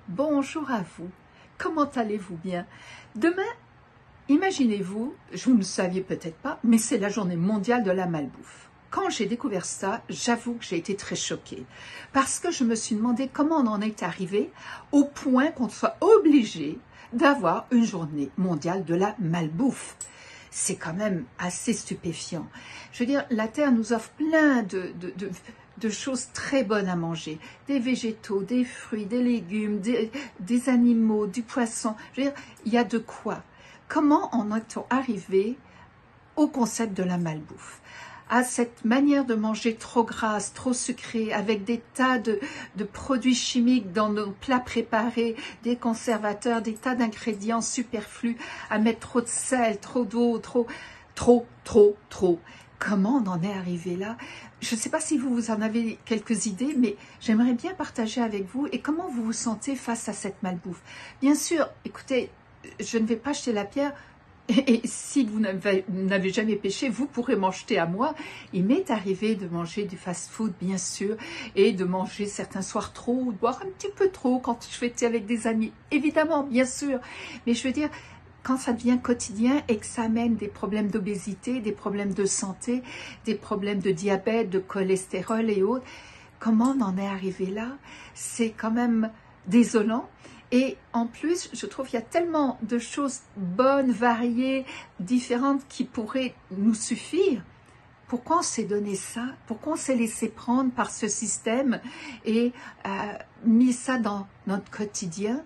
Bonjour à vous, comment allez-vous bien? Demain, imaginez-vous, vous ne le saviez peut-être pas, mais c'est la journée mondiale de la malbouffe. Quand j'ai découvert ça, j'avoue que j'ai été très choquée, parce que je me suis demandé comment on en est arrivé au point qu'on soit obligé d'avoir une journée mondiale de la malbouffe. C'est quand même assez stupéfiant. Je veux dire, la Terre nous offre plein de choses très bonnes à manger. Des végétaux, des fruits, des légumes, des animaux, du poisson. Je veux dire, il y a de quoi. Comment en est-on arrivé au concept de la malbouffe? À cette manière de manger trop grasse, trop sucrée, avec des tas de produits chimiques dans nos plats préparés, des conservateurs, des tas d'ingrédients superflus, à mettre trop de sel, trop d'eau, trop. Comment on en est arrivé là? Je ne sais pas si vous en avez quelques idées, mais j'aimerais bien partager avec vous et comment vous vous sentez face à cette malbouffe. Bien sûr, écoutez, je ne vais pas jeter la pierre. Et si vous n'avez jamais péché, vous pourrez m'en jeter à moi. Il m'est arrivé de manger du fast-food, bien sûr, et de manger certains soirs trop, ou de boire un petit peu trop quand je fêtais avec des amis. Évidemment, bien sûr. Mais je veux dire, quand ça devient quotidien et que ça amène des problèmes d'obésité, des problèmes de santé, des problèmes de diabète, de cholestérol et autres, comment on en est arrivé là? C'est quand même désolant. Et en plus, je trouve qu'il y a tellement de choses bonnes, variées, différentes qui pourraient nous suffire. Pourquoi on s'est donné ça? Pourquoi on s'est laissé prendre par ce système et mis ça dans notre quotidien?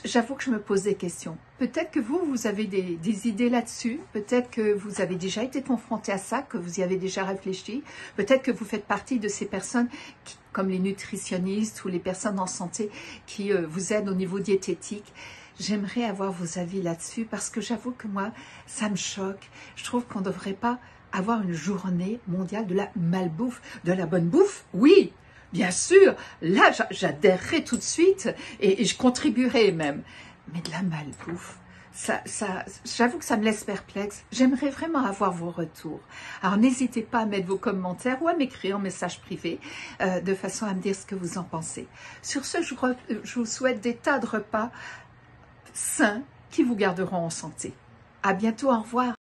J'avoue que je me pose des questions. Peut-être que vous avez des idées là-dessus. Peut-être que vous avez déjà été confronté à ça, que vous y avez déjà réfléchi. Peut-être que vous faites partie de ces personnes qui, comme les nutritionnistes ou les personnes en santé qui vous aident au niveau diététique. J'aimerais avoir vos avis là-dessus parce que j'avoue que moi, ça me choque. Je trouve qu'on ne devrait pas avoir une journée mondiale de la malbouffe, de la bonne bouffe. Oui! Bien sûr, là, j'adhérerai tout de suite et je contribuerai même. Mais de la malbouffe, j'avoue que ça me laisse perplexe. J'aimerais vraiment avoir vos retours. Alors, n'hésitez pas à mettre vos commentaires ou à m'écrire en message privé de façon à me dire ce que vous en pensez. Sur ce, je vous souhaite des tas de repas sains qui vous garderont en santé. À bientôt, au revoir.